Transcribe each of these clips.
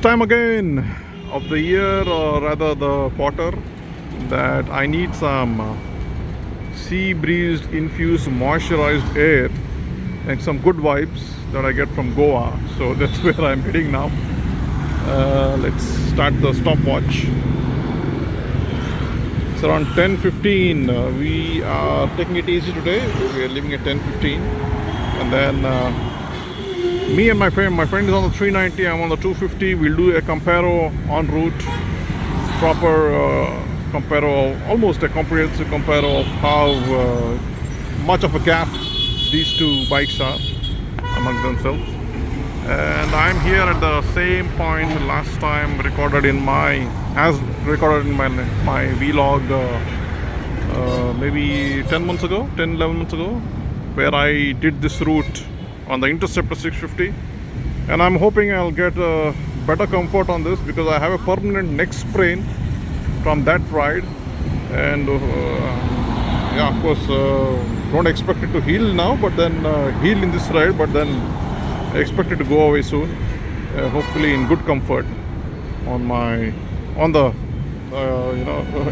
time again of the year, or rather the quarter, that I need some sea breeze infused moisturized air and some good vibes that I get from Goa. So that's where I'm heading now. Let's start the stopwatch. It's around 10:15. We are taking it easy today. We are leaving at 10:15, and then me and my friend is on the 390. I'm on the 250. We'll do a comparo en route, proper comparo, almost a comprehensive comparo of how much of a gap these two bikes are among themselves. And I'm here at the same point last time recorded in my vlog maybe 10 months ago, 11 months ago, where I did this route on the Interceptor 650, and I'm hoping I'll get better comfort on this because I have a permanent neck sprain from that ride, and yeah, of course, don't expect it to heal now, but then heal in this ride, but then I expect it to go away soon, hopefully in good comfort on the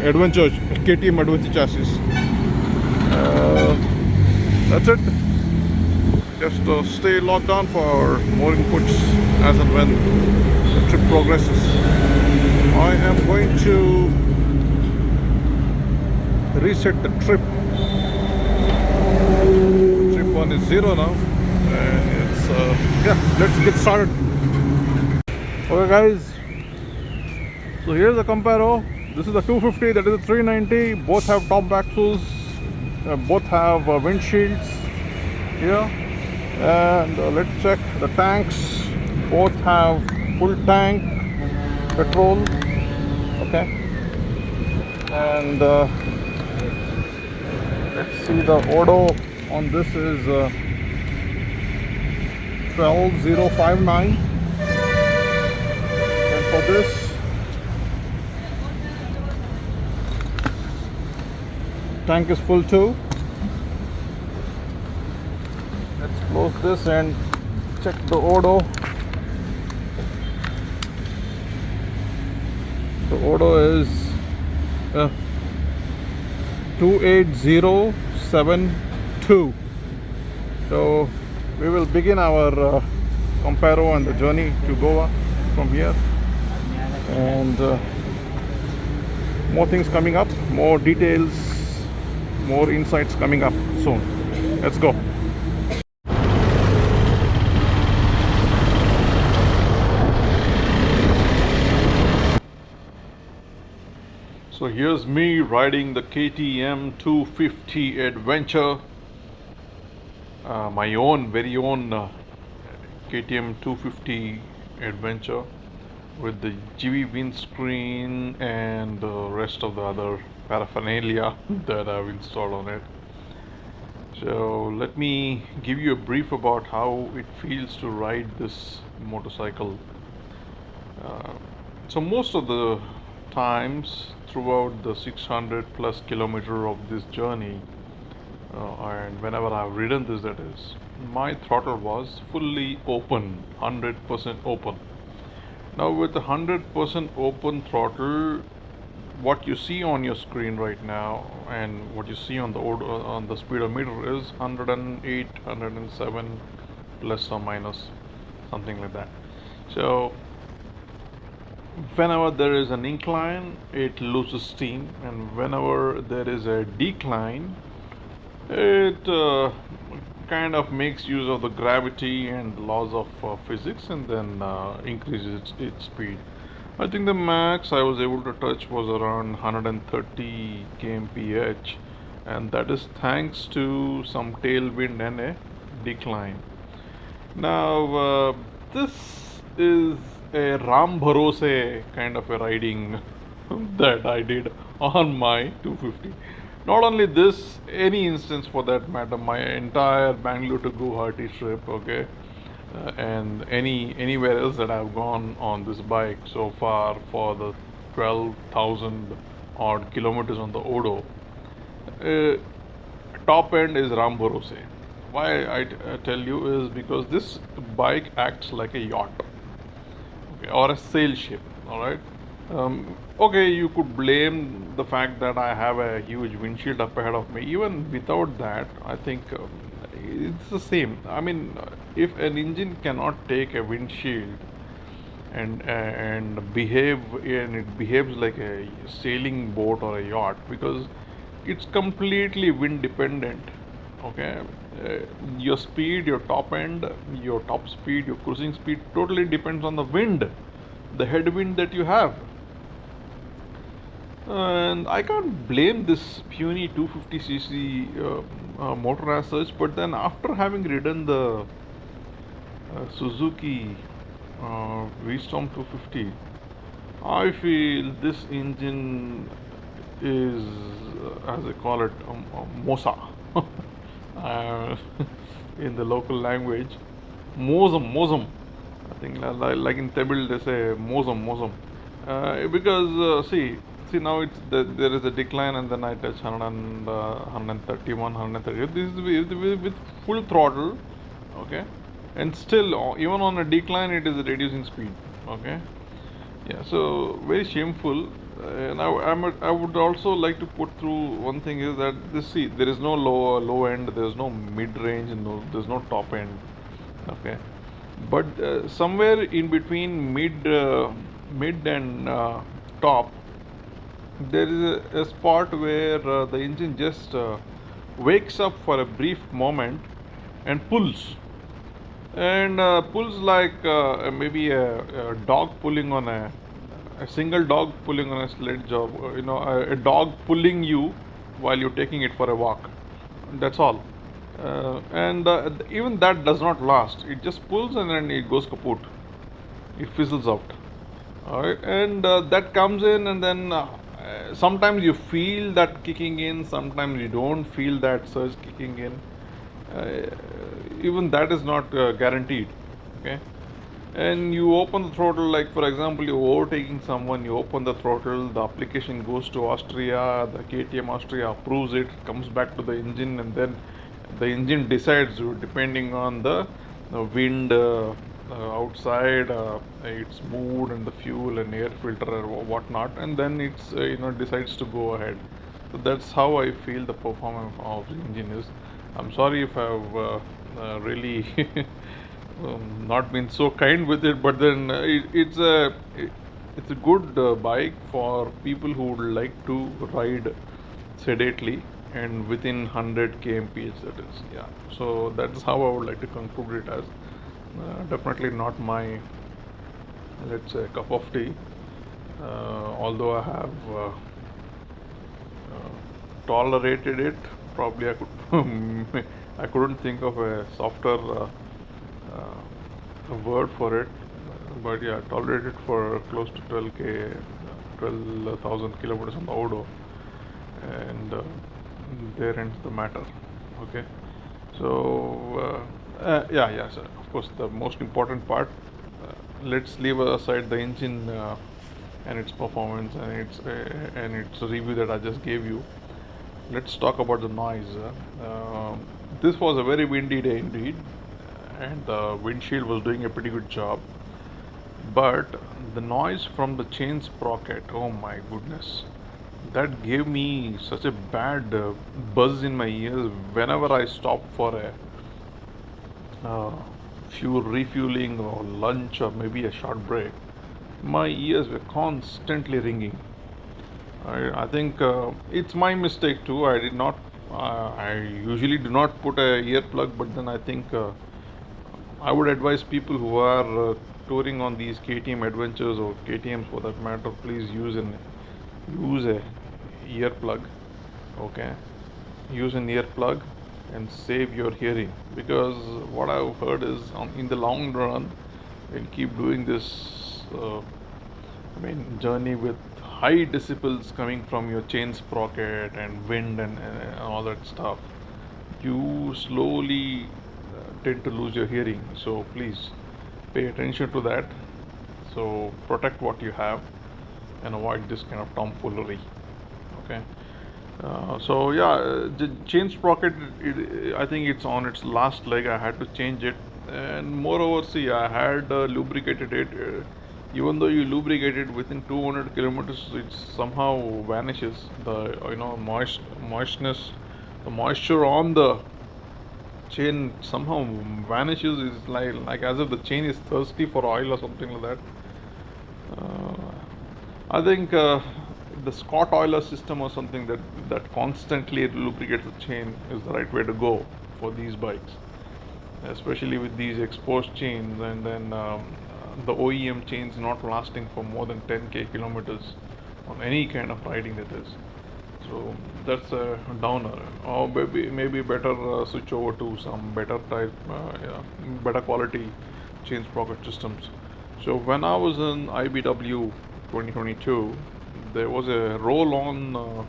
adventure KTM adventure chassis. That's it. Just stay locked on for more inputs as and when the trip progresses. I am going to reset the trip. Trip 1 is 0 now. And it's, yeah, let's get started. Okay guys, so here's the comparo. This is the 250, that is the 390. Both have top axles, both have windshields here. And let's check the tanks. Both have full tank petrol. Okay, and let's see, the odo on this is 12059, and for this tank is full too. Let's close this and check the odo. The odo is 28072. So we will begin our comparo and the journey to Goa from here, and more things coming up, more details, more insights coming up soon. Let's go. So here's me riding the KTM 250 Adventure, my own, very own KTM 250 Adventure, with the GV windscreen and the rest of the other paraphernalia that I've installed on it. So let me give you a brief about how it feels to ride this motorcycle. So most of the times throughout the 600 plus kilometer of this journey, and whenever I've ridden this, that is, my throttle was fully open, 100% open. Now with the 100% open throttle, what you see on your screen right now and what you see on the speedometer is 108, 107 plus or minus, something like that. So whenever there is an incline, it loses steam, and whenever there is a decline, it kind of makes use of the gravity and laws of physics, and then increases its speed. I think the max I was able to touch was around 130 kmph, and that is thanks to some tailwind and a decline. Now, this is a Ram Bharose kind of a riding that I did on my 250. Not only this, any instance for that matter, my entire Bangalore to Guwahati trip, okay, and anywhere else that I've gone on this bike so far for the 12,000 odd kilometers on the Odo, top end is Ram Bharose. Why I tell you is because this bike acts like a yacht. okay, or a sail ship. All right. Okay, you could blame the fact that I have a huge windshield up ahead of me. Even without that, I think it's the same. I mean, if an engine cannot take a windshield and behave and it behaves like a sailing boat or a yacht, because it's completely wind dependent. Okay, your speed, your top end, your top speed, your cruising speed totally depends on the wind, the headwind that you have. And I can't blame this puny 250cc motor as such, but then after having ridden the Suzuki V-Storm 250, I feel this engine is, as I call it, Mosa. uh, in the local language, Mosam. I think like in Tamil they say Mosam. Because now there is a decline and then I touch 100 131, 130. This is with full throttle, okay, and still even on a decline it is reducing speed, okay. Yeah, so very shameful. And I would also like to put through one thing is that there is no low end, there is no mid range, no there's no top end, okay. But somewhere in between mid and top, there is a spot where the engine just wakes up for a brief moment and pulls like maybe a dog pulling on a single dog pulling on a sledge, or a dog pulling you while you're taking it for a walk. That's all. And even that does not last. It just pulls and then it goes kaput. It fizzles out. All right, and that comes in, and then sometimes you feel that kicking in, sometimes you don't feel that surge kicking in. Uh, Even that is not guaranteed. Okay, and you open the throttle, like for example you're overtaking someone, you open the throttle, the application goes to Austria, the KTM Austria approves it, comes back to the engine, and then the engine decides, depending on the wind outside, its mood and the fuel and air filter or whatnot, and then it's decides to go ahead. So that's how I feel the performance of the engine is. I'm sorry if I've really not been so kind with it, but then it's a good bike for people who would like to ride sedately and within 100 kmph, that is. Yeah, so that's how I would like to conclude it as. Definitely not my, let's say, cup of tea, although I have tolerated it. Probably I could I couldn't think of a softer word for it, but yeah, tolerated for close to 12,000 kilometers on the Odo, and there ends the matter. Okay, so yeah, so of course the most important part. Let's leave aside the engine and its performance and its review that I just gave you. Let's talk about the noise. This was a very windy day indeed, and the windshield was doing a pretty good job. But the noise from the chain sprocket, oh my goodness, that gave me such a bad buzz in my ears whenever I stopped for a uh, fuel refueling or lunch or maybe a short break. My ears were constantly ringing. I think it's my mistake too. I did not. I usually do not put a earplug, but then I think I would advise people who are touring on these KTM adventures or KTM's for that matter, please use a earplug. Okay, use an earplug and save your hearing, because what I've heard is in the long run, when you keep doing this, journey with high decibels coming from your chain sprocket and wind and all that stuff, you slowly tend to lose your hearing. So please pay attention to that. So protect what you have and avoid this kind of tomfoolery. Okay. So yeah, the chain sprocket, I think it's on its last leg. I had to change it, and moreover, see, I had lubricated it Even though you lubricate it within 200 kilometers, it somehow vanishes. The moistness, the moisture on the chain somehow vanishes. Is like as if the chain is thirsty for oil or something like that. I think the Scott Oiler system or something that constantly lubricates the chain is the right way to go for these bikes, especially with these exposed chains, and then the OEM chains not lasting for more than 10k kilometers on any kind of riding that is. So that's a downer. Or maybe better switch over to some better type, yeah, better quality chain sprocket systems. So when I was in IBW 2022, there was a roll-on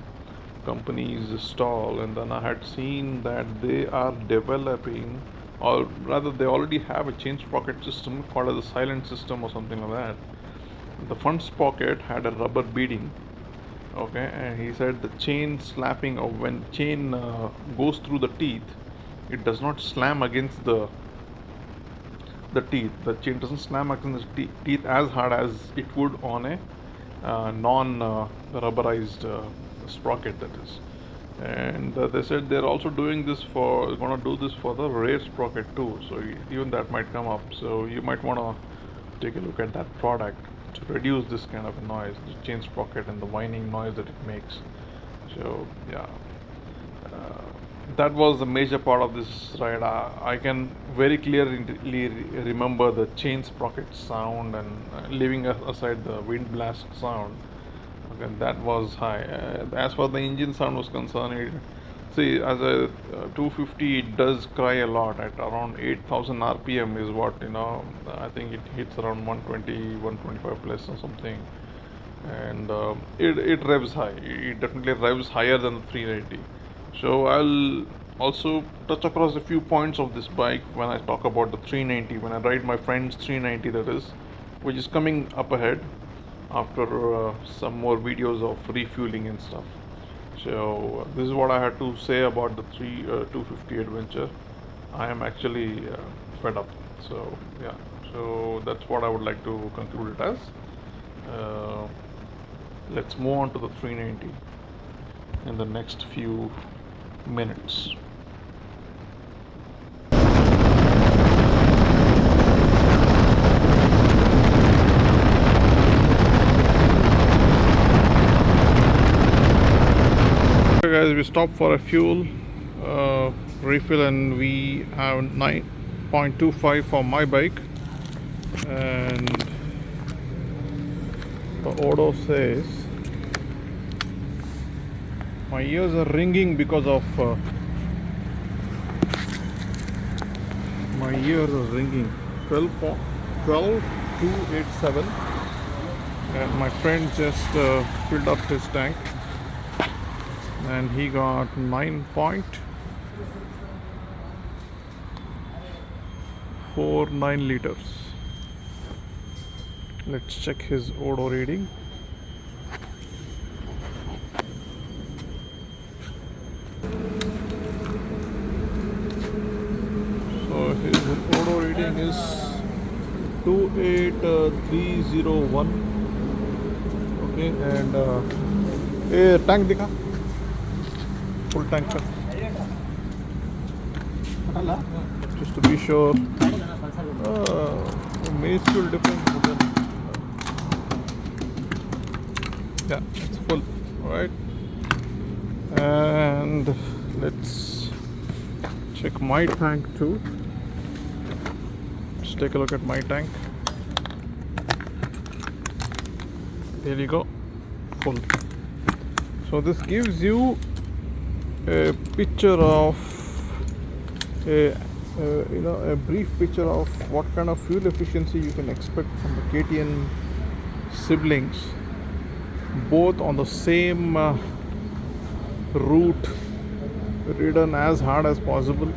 company's stall, and then I had seen that they are developing, or rather, they already have a chain sprocket system called as a silent system or something like that. The front sprocket had a rubber beading. Okay, and he said the chain slapping, or when chain goes through the teeth, it does not slam against the teeth. The chain doesn't slam against the teeth as hard as it would on a non rubberized sprocket, that is. And they said they're also doing this for, going to do this for the rear sprocket too. So even that might come up. So you might want to take a look at that product to reduce this kind of noise, the chain sprocket and the whining noise that it makes. So yeah, uh, that was the major part of this ride. I can very clearly remember the chain sprocket sound, and leaving aside the wind blast sound. Okay, that was high. As far the engine sound was concerned, see, as a 250, it does cry a lot at around 8,000 RPM is what, I think it hits around 120, 125 plus or something. And it revs high. It definitely revs higher than the 390. So I'll also touch across a few points of this bike when I talk about the 390. When I ride my friend's 390, that is, which is coming up ahead after some more videos of refueling and stuff. So this is what I had to say about the 250 adventure. I am actually fed up. So yeah, so that's what I would like to conclude it as. Uh, let's move on to the 390 in the next few minutes. Okay guys, we stopped for a fuel refill, and we have 9.25 for my bike, and the odo says my ears are ringing because of my ears are ringing. 12287, and my friend just filled up his tank, and he got 9.49 liters. Let's check his odo reading. So his odo reading is 28301. Okay, and tank dikha, full tank ka, just to be sure. Minuscule difference. Yeah, it's full. All right, and let's check my tank too. Let's take a look at my tank. There you go, full. So this gives you a picture of a brief picture of what kind of fuel efficiency you can expect from the KTM siblings, both on the same route, ridden as hard as possible.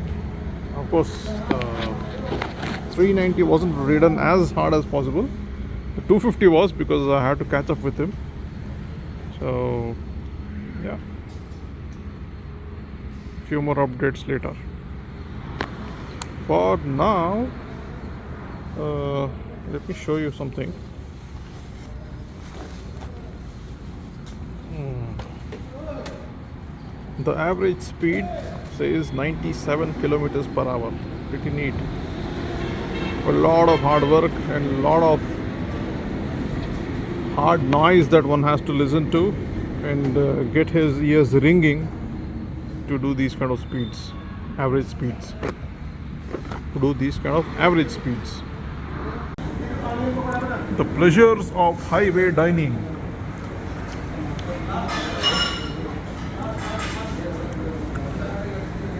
Of course, 390 wasn't ridden as hard as possible. The 250 was, because I had to catch up with him. So yeah, few more updates later. For now, let me show you something. The average speed says 97 kilometers per hour. Pretty neat. A lot of hard work and a lot of hard noise that one has to listen to and get his ears ringing to do these kind of speeds, average speeds. To do these kind of average speeds. The pleasures of highway dining.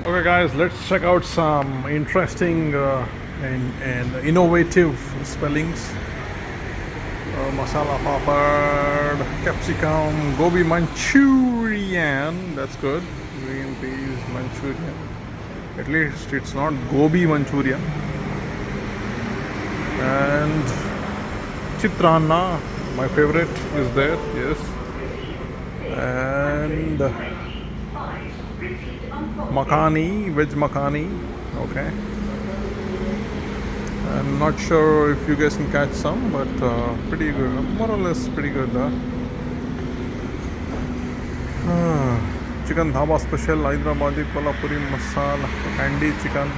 Okay, guys, let's check out some interesting and innovative spellings. Masala papad, capsicum, gobi manchurian. That's good. Green peas manchurian. At least it's not gobi manchurian. And chitrana, my favorite, is there. Yes. And makhani, veg makhani. Okay. I'm not sure if you guys can catch some, but pretty good. More or less pretty good. Chicken dhaba special, Hyderabadi Kolhapuri masala, candy chicken,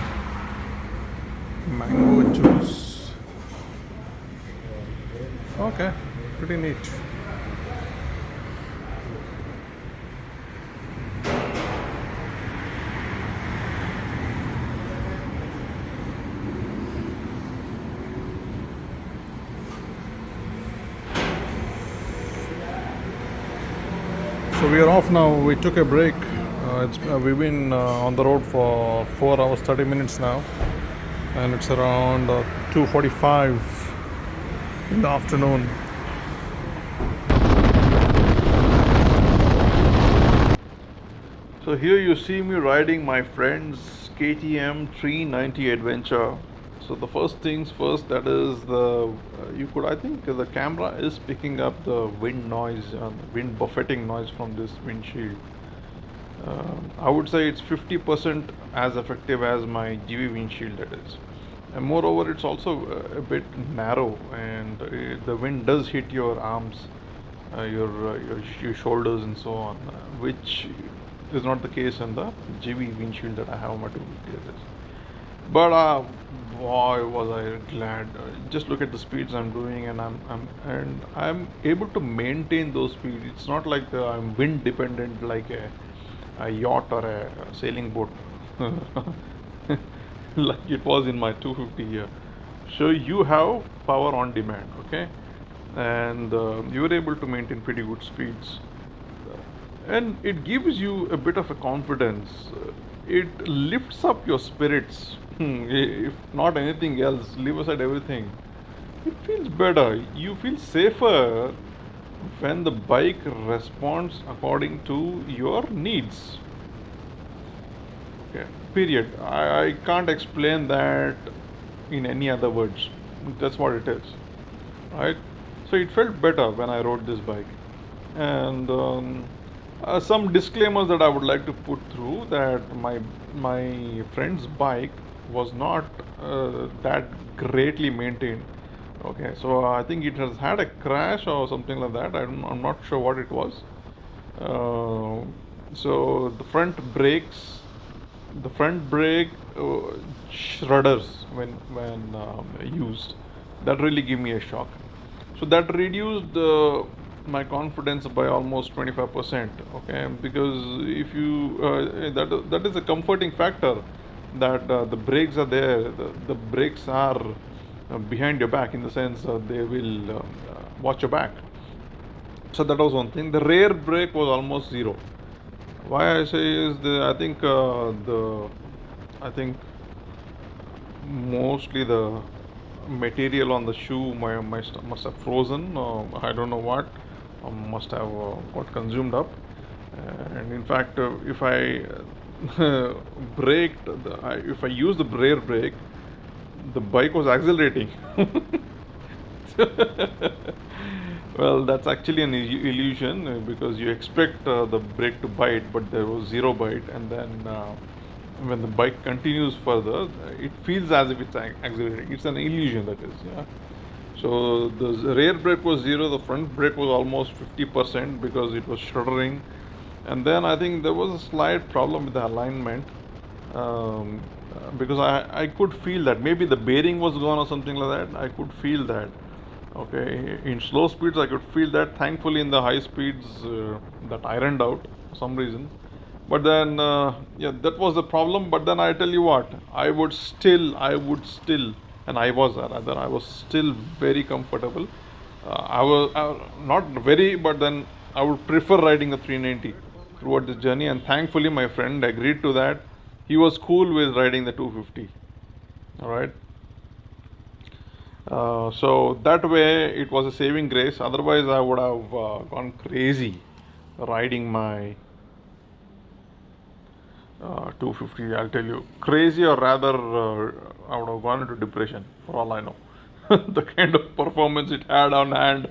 mango juice. Okay, pretty neat. So we are off now. We took a break. We've been on the road for 4 hours 30 minutes now, and it's around 2:45 in the afternoon. So here you see me riding my friend's KTM 390 Adventure. So the first things first, that is I think the camera is picking up the wind noise, wind buffeting noise from this windshield. I would say it's 50% as effective as my GV windshield, that is. And moreover, it's also a bit narrow, and the wind does hit your arms, your shoulders, and so on, which is not the case in the GV windshield that I have on my 250. But boy, was I glad! Just look at the speeds I'm doing, and I'm able to maintain those speeds. It's not like I'm wind dependent like a yacht or a sailing boat, like it was in my 250 here. So you have power on demand, okay, and you were able to maintain pretty good speeds, and it gives you a bit of a confidence. It lifts up your spirits. If not anything else, leave aside everything. It feels better. You feel safer when the bike responds according to your needs. Okay. Period. I can't explain that in any other words. That's what it is. Right? So it felt better when I rode this bike. And some disclaimers that I would like to put through, that my friend's bike was not that greatly maintained. Okay, so I think it has had a crash or something like that. I'm not sure what it was. So the front brake shredders when used, that really gave me a shock. So that reduced my confidence by almost 25%. Okay, because if you that is a comforting factor, that the brakes are there. The brakes are behind your back, in the sense they will watch your back. So that was one thing. The rear brake was almost zero. Why I say is I think mostly the material on the shoe must have frozen. I don't know what must have got consumed up. And in fact, if I if I use the rear brake, the bike was accelerating. Well, that's actually an illusion, because you expect the brake to bite, but there was zero bite, and then when the bike continues further, it feels as if it's accelerating. It's an illusion, that is, yeah. So the rear brake was zero, the front brake was almost 50%, because it was shuddering, And then I think there was a slight problem with the alignment, because I could feel that maybe the bearing was gone or something like that. I could feel that. Okay, in slow speeds I could feel that. Thankfully, in the high speeds, that ironed out for some reason. But then, yeah, that was the problem. But then I tell you what, and I was rather, I was still very comfortable. I was not very, but then I would prefer riding a 390 throughout this journey. And thankfully, my friend agreed to that. He was cool with riding the 250. All right. So that way it was a saving grace. Otherwise, I would have gone crazy riding my 250. I'll tell you, crazy, or rather, I would have gone into depression for all I know. The kind of performance it had on hand.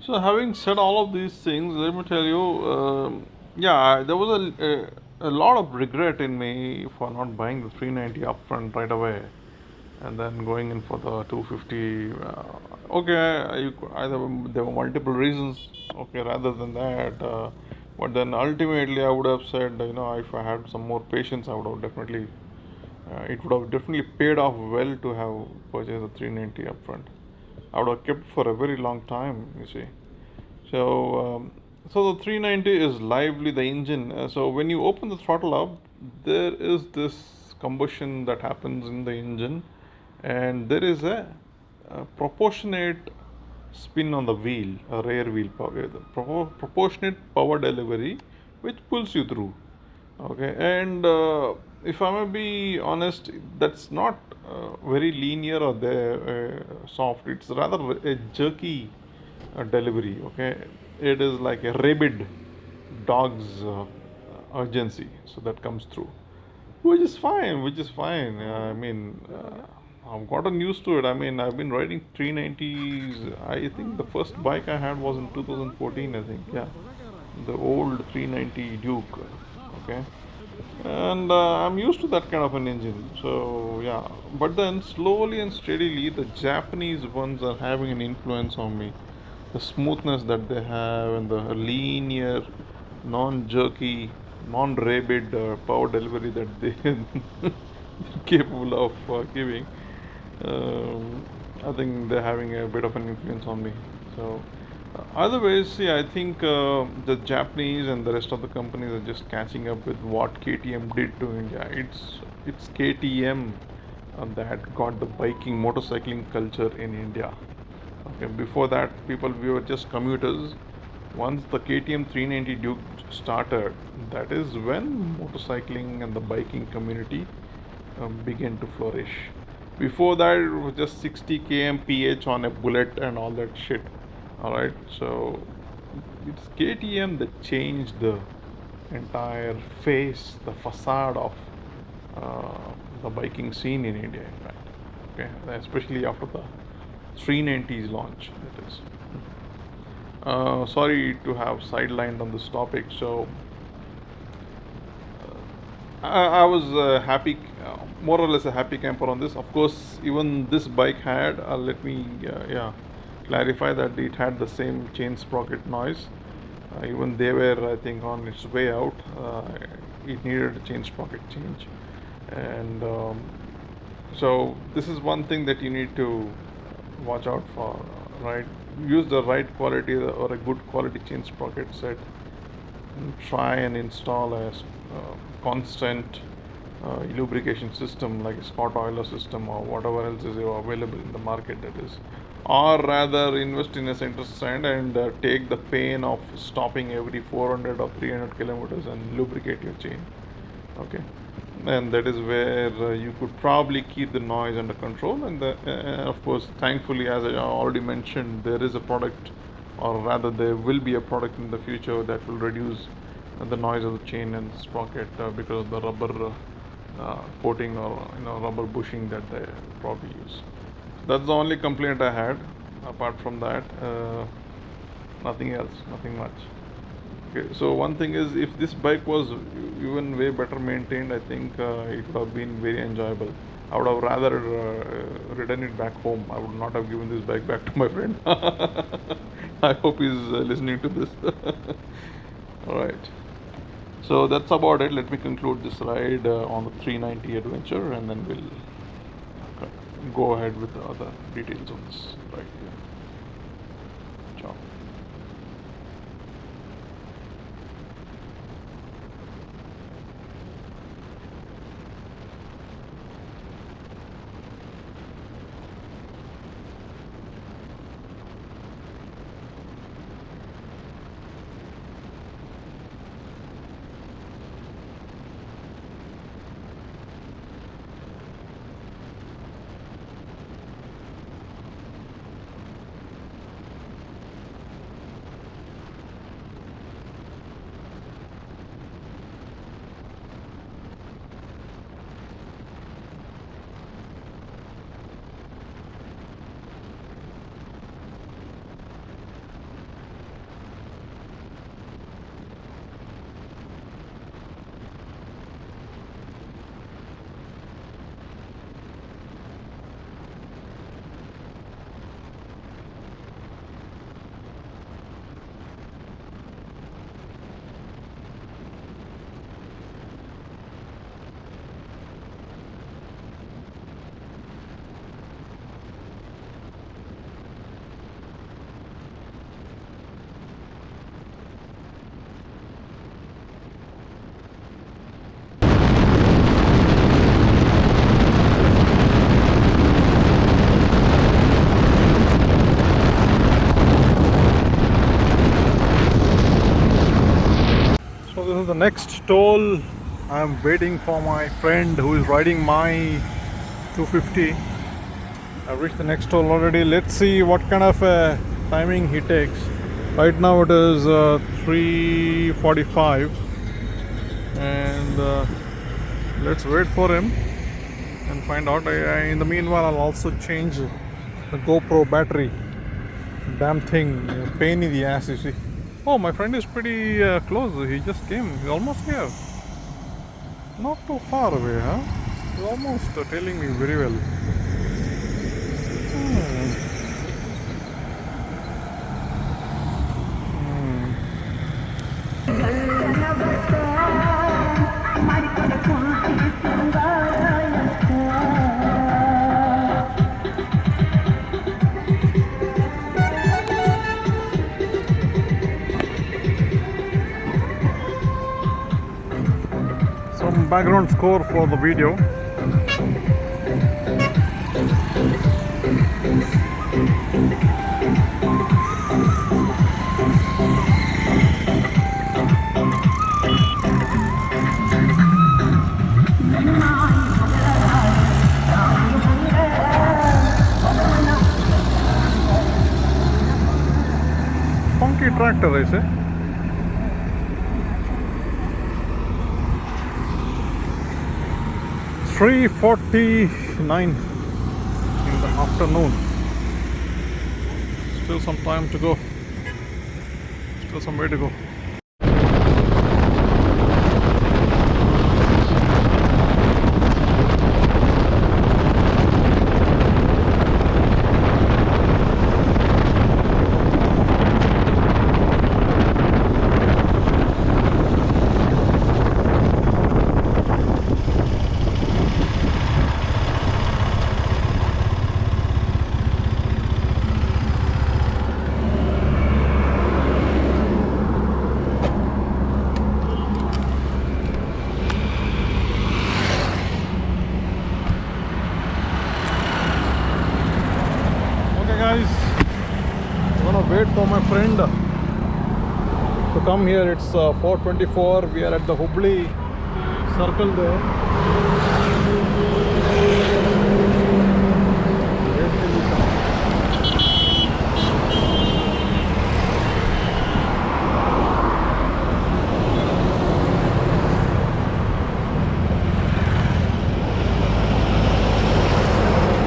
So, having said all of these things, let me tell you, yeah, there was a lot of regret in me for not buying the 390 upfront right away, and then going in for the 250. Okay, there were multiple reasons. Okay, rather than that, but then ultimately, I would have said, if I had some more patience, I would have definitely, it would have definitely paid off well to have purchased the 390 upfront. I would have kept for a very long time, you see. So the 390 is lively, the engine. So when you open the throttle up, there is this combustion that happens in the engine, and there is a proportionate spin on the wheel, a rear wheel power, the proportionate power delivery, which pulls you through. Okay, and if I may be honest, that's not very linear or soft. It's rather a jerky delivery. Okay, it is like a rabid dog's urgency, so that comes through, which is fine. Which is fine. I mean, I've gotten used to it. I mean, I've been riding 390s. I think the first bike I had was in 2014. I think, yeah, the old 390 Duke. Okay, and I'm used to that kind of an engine. So yeah, but then slowly and steadily, the Japanese ones are having an influence on me. The smoothness that they have and the linear, non-jerky, non-rabid power delivery that they're capable of giving. I think they're having a bit of an influence on me. So, otherwise, see, I think the Japanese and the rest of the companies are just catching up with what KTM did to India. It's KTM that got the biking, motorcycling culture in India. Okay, before that, people we were just commuters. Once the KTM 390 Duke started, that is when motorcycling and the biking community began to flourish. Before that, it was just 60 kmph on a bullet and all that shit. All right, so it's KTM that changed the entire face, the facade of the biking scene in India. In fact, okay, especially after the 390's launch. That is. Sorry to have sidelined on this topic. So I was happy, more or less a happy camper on this. Of course, even this bike had, let me, yeah, clarify that it had the same chain sprocket noise. Even they were, I think, on its way out. It needed a chain sprocket change. And so, this is one thing that you need to watch out for, right? Use the right quality or a good quality chain sprocket set, and try and install a constant lubrication system like a Scott Oiler system or whatever else is available in the market, that is, or rather invest in a center stand and take the pain of stopping every 400 or 300 kilometers and lubricate your chain. Okay, and that is where you could probably keep the noise under control. And of course, thankfully, as I already mentioned, there is a product, or rather there will be a product in the future that will reduce the noise of the chain and sprocket because of the rubber coating, or rubber bushing that they probably use. That's the only complaint I had. Apart from that, nothing else, nothing much. Okay, so one thing is, if this bike was even way better maintained, I think it would have been very enjoyable. I would have rather ridden it back home. I would not have given this bike back to my friend. I hope he's listening to this. All right. So that's about it. Let me conclude this ride on the 390 adventure, and then we'll go ahead with the other details on this right here. Ciao. So this is the next toll. I'm waiting for my friend who is riding my 250. I've reached the next toll already. Let's see what kind of timing he takes. Right now it is 3:45, and let's wait for him and find out. In the meanwhile, I'll also change the GoPro battery. Damn thing, pain in the ass, you see. Oh, my friend is pretty close. He just came. He's almost here. Not too far away, huh? He's almost tailing me very well. Some background score for the video. Funky tractor, I say. $3:49 in the afternoon. Still some time to go. Still some way to go. Guys, I'm gonna wait for my friend to come here. It's 4:24. We are at the Hubli circle there.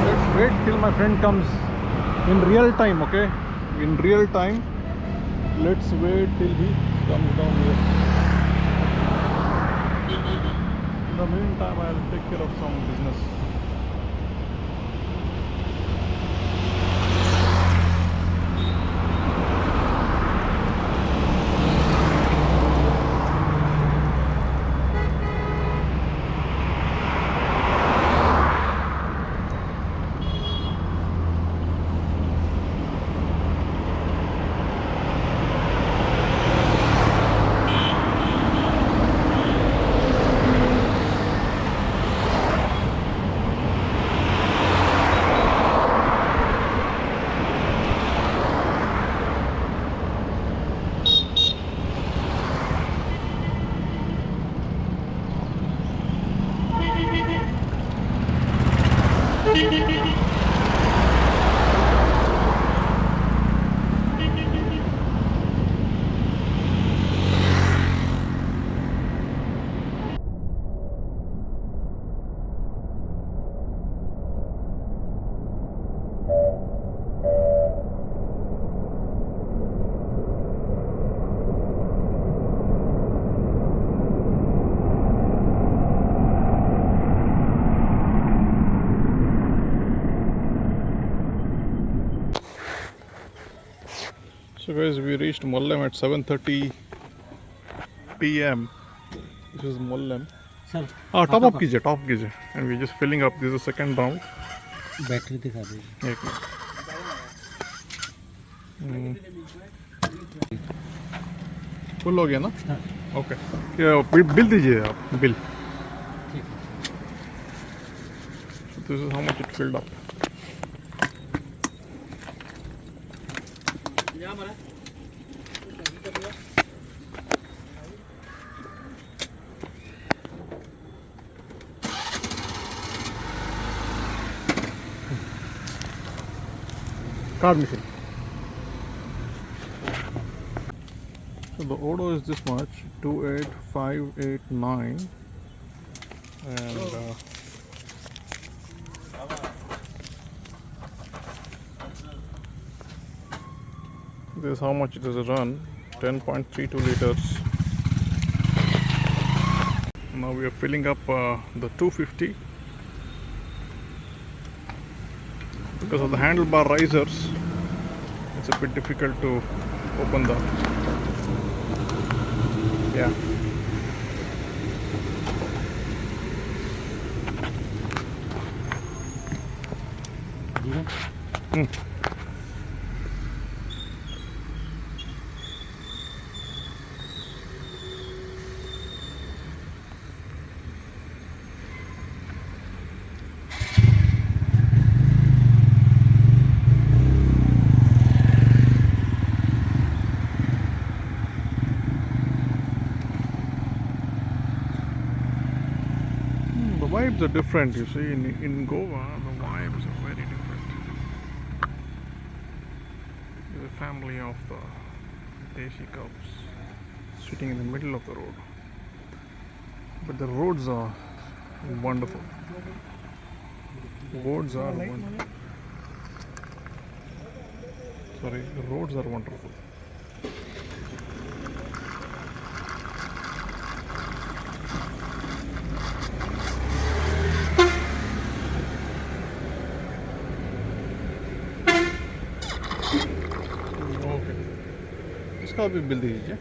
Let's wait till my friend comes. In real time, okay? In real time, let's wait till he comes down here. In the meantime, I'll take care of some business. So guys, we reached Mollem at 7:30 p.m. This is Mollem. Sir Top कीजिए and we're just filling up. This is the second round. Battery दिखा दीजिए एक minute full हो गया ना? हाँ okay bill दीजिए आप बिल. ठीक है So this is how much it filled up. Card machine. So the order is this much, 28589, and this is how much it is run, 10.32 liters. Now we are filling up the 250. Because of the handlebar risers, it's a bit difficult to open the. Yeah. The vibes are different, you see. In Goa, the vibes are very different. The family of the Desi cows sitting in the middle of the road. But the roads are wonderful. Roads are wonderful. Sorry, the roads are wonderful. Okay. इसका भी bill दीजिए.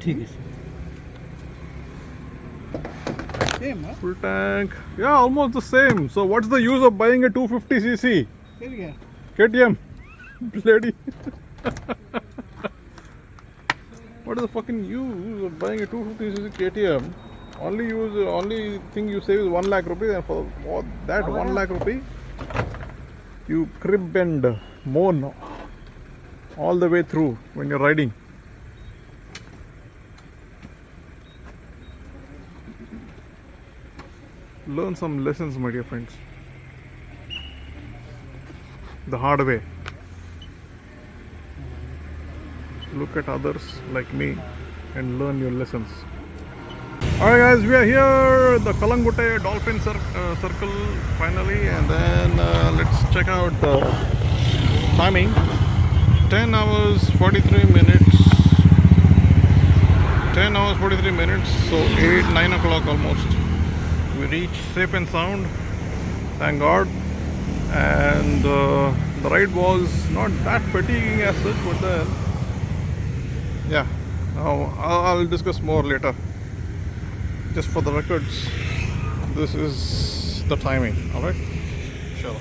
ठीक है sir Full tank. Yeah, almost the same. So what's the use of buying a 250cc? KTM. Bloody. What is the fucking use of buying a 250cc KTM? Only thing you save is 1 lakh rupees, and for that 1 lakh rupee, you crib and moan all the way through when you're riding. Learn some lessons, my dear friends. The hard way. Look at others like me and learn your lessons. Alright guys, we are here, the Kalangute Dolphin Circle finally, and then let's check out the timing. 10 hours 43 minutes. 10 hours 43 minutes, so 9 o'clock almost. We reached safe and sound, thank God. And the ride was not that fatiguing as such, but then, yeah, now I'll discuss more later. Just for the records, this is the timing, alright? Sure.